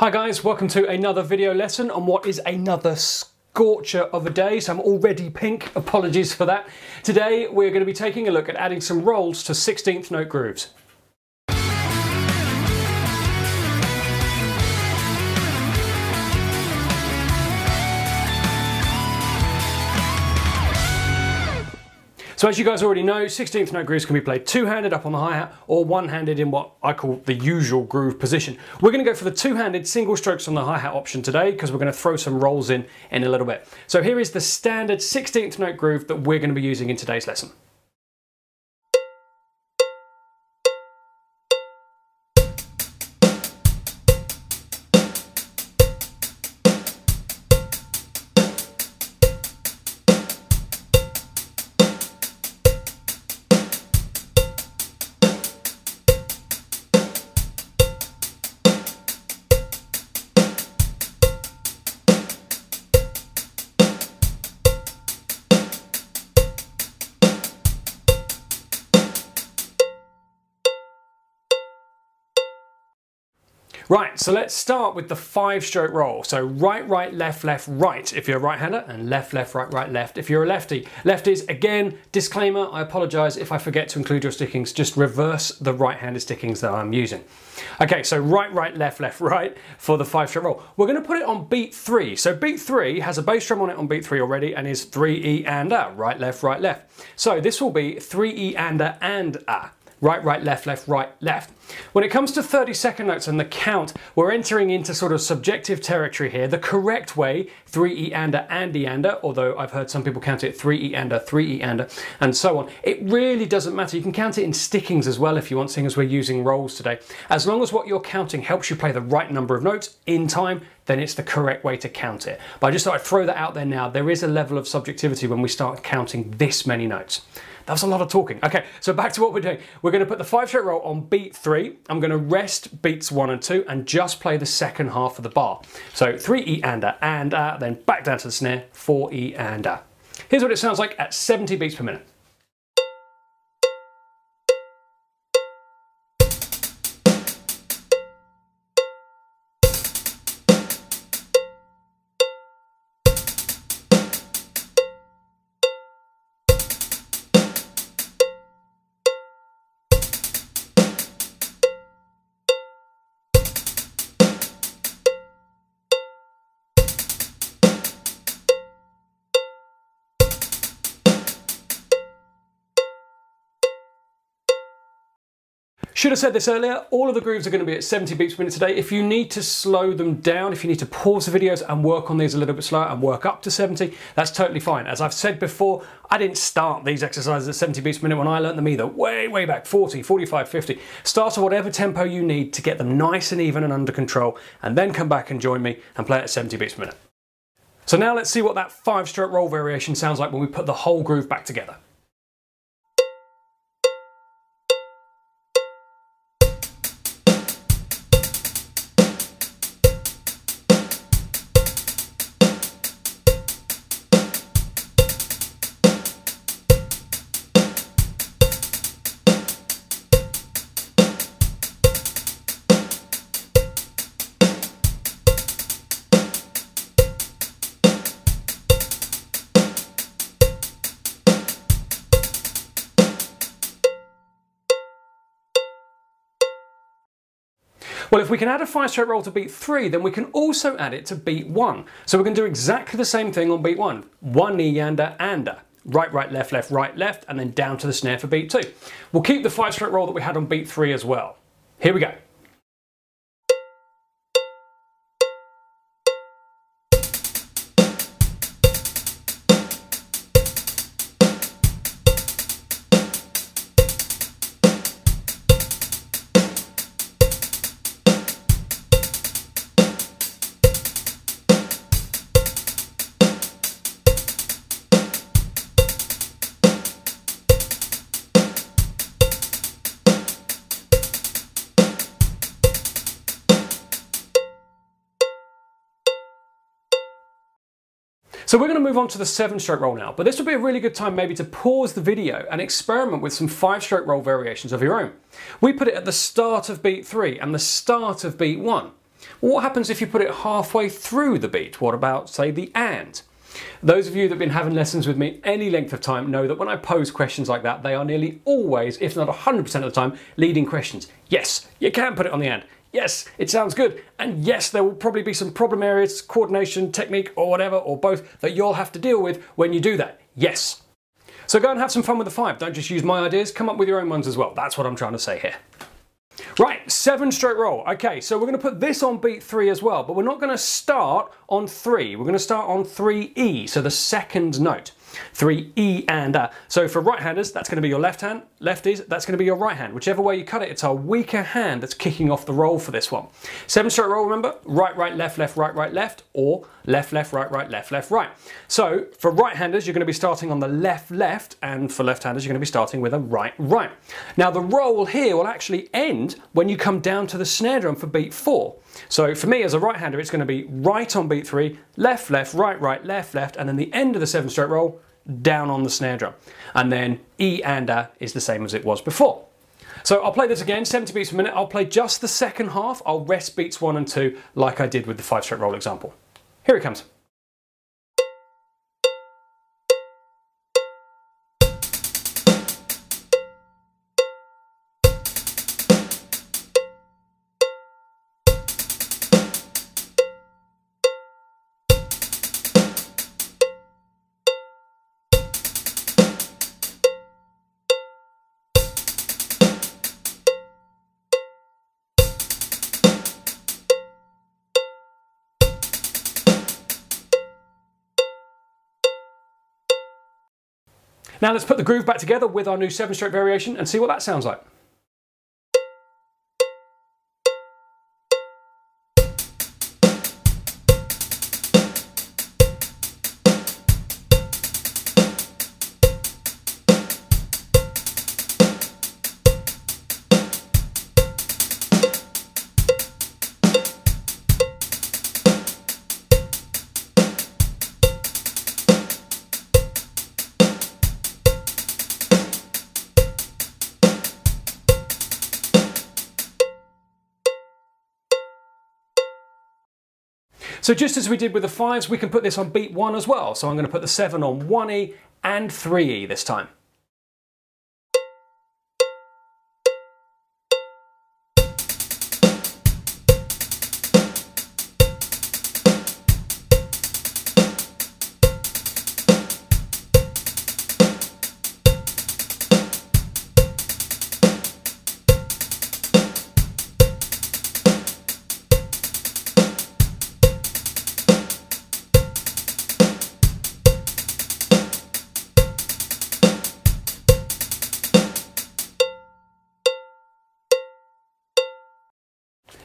Hi guys, welcome to another video lesson on what is another scorcher of a day. So I'm already pink, apologies for that. Today we're going to be taking a look at adding some rolls to 16th note grooves. So as you guys already know, 16th note grooves can be played two-handed up on the hi-hat or one-handed in what I call the usual groove position. We're going to go for the two-handed single strokes on the hi-hat option today because we're going to throw some rolls in a little bit. So here is the standard 16th note groove that we're going to be using in today's lesson. Right, so let's start with the 5-stroke roll. So right, right, left, left, right if you're a right-hander, and left, left, right, right, left if you're a lefty. Lefties, again, disclaimer, I apologise if I forget to include your stickings, just reverse the right-handed stickings that I'm using. Okay, so right, right, left, left, right for the 5-stroke roll. We're going to put it on beat 3. So beat 3 has a bass drum on it on beat 3 already and is 3E and A, right, left, right, left. So this will be 3E and A. Right, right, left, left, right, left. When it comes to 32nd notes and the count, we're entering into sort of subjective territory here. The correct way, 3E and E and A, although I've heard some people count it 3E and A, 3E and A, and so on. It really doesn't matter. You can count it in stickings as well if you want, seeing as we're using rolls today. As long as what you're counting helps you play the right number of notes in time, then it's the correct way to count it. But I just thought I'd throw that out there now. There is a level of subjectivity when we start counting this many notes. That was a lot of talking. Okay, so back to what we're doing. We're going to put the 5-stroke roll on beat 3. I'm going to rest beats 1 and 2 and just play the second half of the bar. So 3E and A, then back down to the snare, 4E and A. Here's what it sounds like at 70 beats per minute. Should have said this earlier, all of the grooves are going to be at 70 beats per minute today. If you need to slow them down, if you need to pause the videos and work on these a little bit slower and work up to 70, that's totally fine. As I've said before, I didn't start these exercises at 70 beats per minute when I learned them either. Way back, 40, 45, 50. Start at whatever tempo you need to get them nice and even and under control, and then come back and join me and play it at 70 beats per minute. So now let's see what that 5-stroke roll variation sounds like when we put the whole groove back together. Well, if we can add a 5-stroke roll to beat 3, then we can also add it to beat 1. So we're going to do exactly the same thing on beat 1. 1E and A. Right, right, left, left, right, left, and then down to the snare for beat 2. We'll keep the 5-stroke roll that we had on beat 3 as well. Here we go. So we're going to move on to the 7-stroke roll now, but this would be a really good time maybe to pause the video and experiment with some 5-stroke roll variations of your own. We put it at the start of beat 3 and the start of beat 1. Well, what happens if you put it halfway through the beat? What about, say, the and? Those of you that have been having lessons with me any length of time know that when I pose questions like that, they are nearly always, if not 100% of the time, leading questions. Yes, you can put it on the and. Yes, it sounds good. And yes, there will probably be some problem areas, coordination, technique, or whatever, or both, that you'll have to deal with when you do that. Yes. So go and have some fun with the 5. Don't just use my ideas, come up with your own ones as well. That's what I'm trying to say here. Right, 7-stroke roll. Okay, so we're going to put this on beat 3 as well, but we're not going to start on 3. We're going to start on 3E, so the second note. 3E and A. So for right-handers, that's going to be your left hand. Lefties, that's going to be your right hand. Whichever way you cut it, it's our weaker hand that's kicking off the roll for this one. 7-stroke roll, remember? Right, right, left, left, right, right, left, or left, left, right, right, left, left, right. So for right-handers, you're going to be starting on the left, left, and for left-handers, you're going to be starting with a right, right. Now the roll here will actually end when you come down to the snare drum for beat 4. So for me as a right-hander, it's going to be right on beat 3, left, left, right, right, left, left, and then the end of the 7-stroke roll down on the snare drum. And then E and A is the same as it was before. So I'll play this again, 70 beats per minute. I'll play just the second half. I'll rest beats 1 and 2 like I did with the 5-stroke roll example. Here it comes. Now let's put the groove back together with our new 7-stroke variation and see what that sounds like. So just as we did with the 5s, we can put this on beat 1 as well. So I'm going to put the 7 on 1E and 3E this time.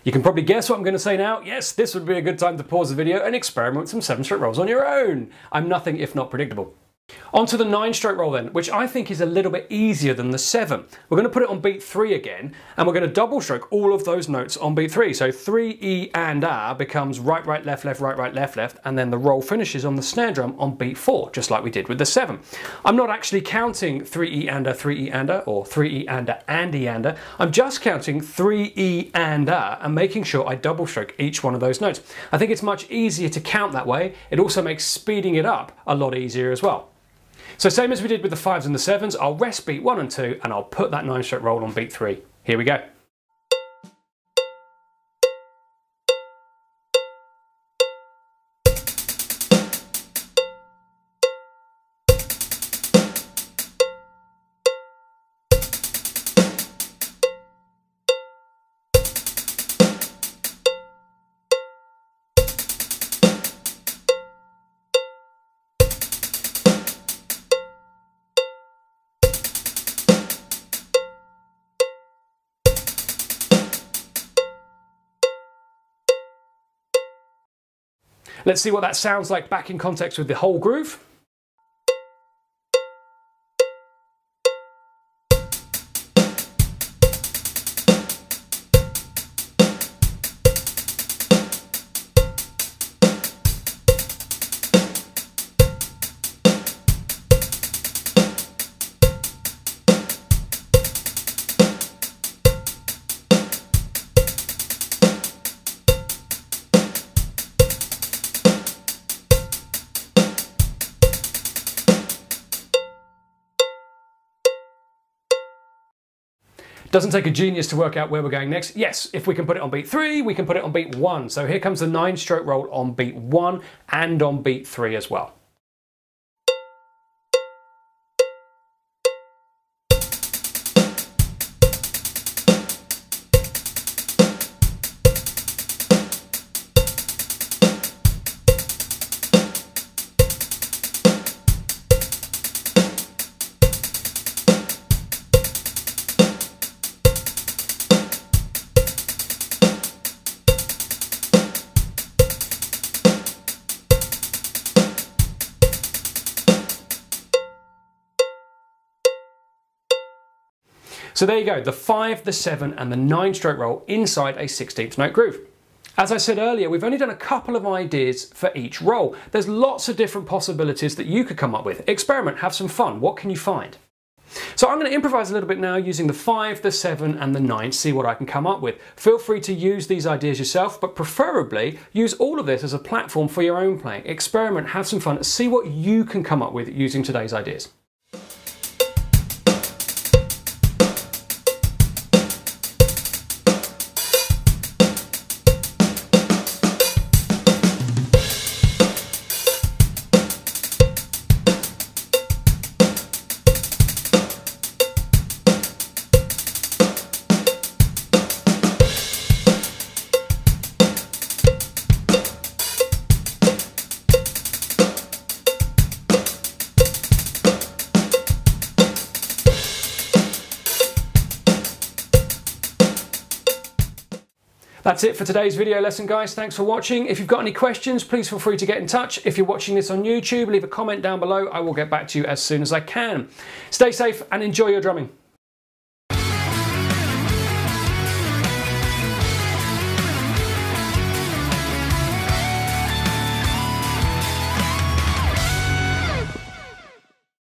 You can probably guess what I'm going to say now. Yes, this would be a good time to pause the video and experiment with some 7-stroke rolls on your own. I'm nothing if not predictable. On to the 9-stroke roll then, which I think is a little bit easier than the 7. We're going to put it on beat 3 again, and we're going to double stroke all of those notes on beat 3. So 3E and A becomes right, right, left, left, right, right, left, left, and then the roll finishes on the snare drum on beat 4, just like we did with the 7. I'm not actually counting 3E and A, 3E and A, or 3E and A and E and A. I'm just counting 3E and A and making sure I double stroke each one of those notes. I think it's much easier to count that way. It also makes speeding it up a lot easier as well. So same as we did with the 5s and the 7s, I'll rest beat 1 and 2 and I'll put that 9-stroke roll on beat 3. Here we go. Let's see what that sounds like back in context with the whole groove. Doesn't take a genius to work out where we're going next. Yes, if we can put it on beat 3, we can put it on beat 1. So here comes the 9-stroke roll on beat 1 and on beat 3 as well. So there you go, the 5, the 7 and the 9-stroke roll inside a 16th note groove. As I said earlier, we've only done a couple of ideas for each roll. There's lots of different possibilities that you could come up with. Experiment, have some fun. What can you find? So I'm going to improvise a little bit now using the 5, the 7 and the 9, see what I can come up with. Feel free to use these ideas yourself, but preferably use all of this as a platform for your own playing. Experiment, have some fun, see what you can come up with using today's ideas. That's it for today's video lesson, guys. Thanks for watching. If you've got any questions, please feel free to get in touch. If you're watching this on YouTube, leave a comment down below. I will get back to you as soon as I can. Stay safe and enjoy your drumming.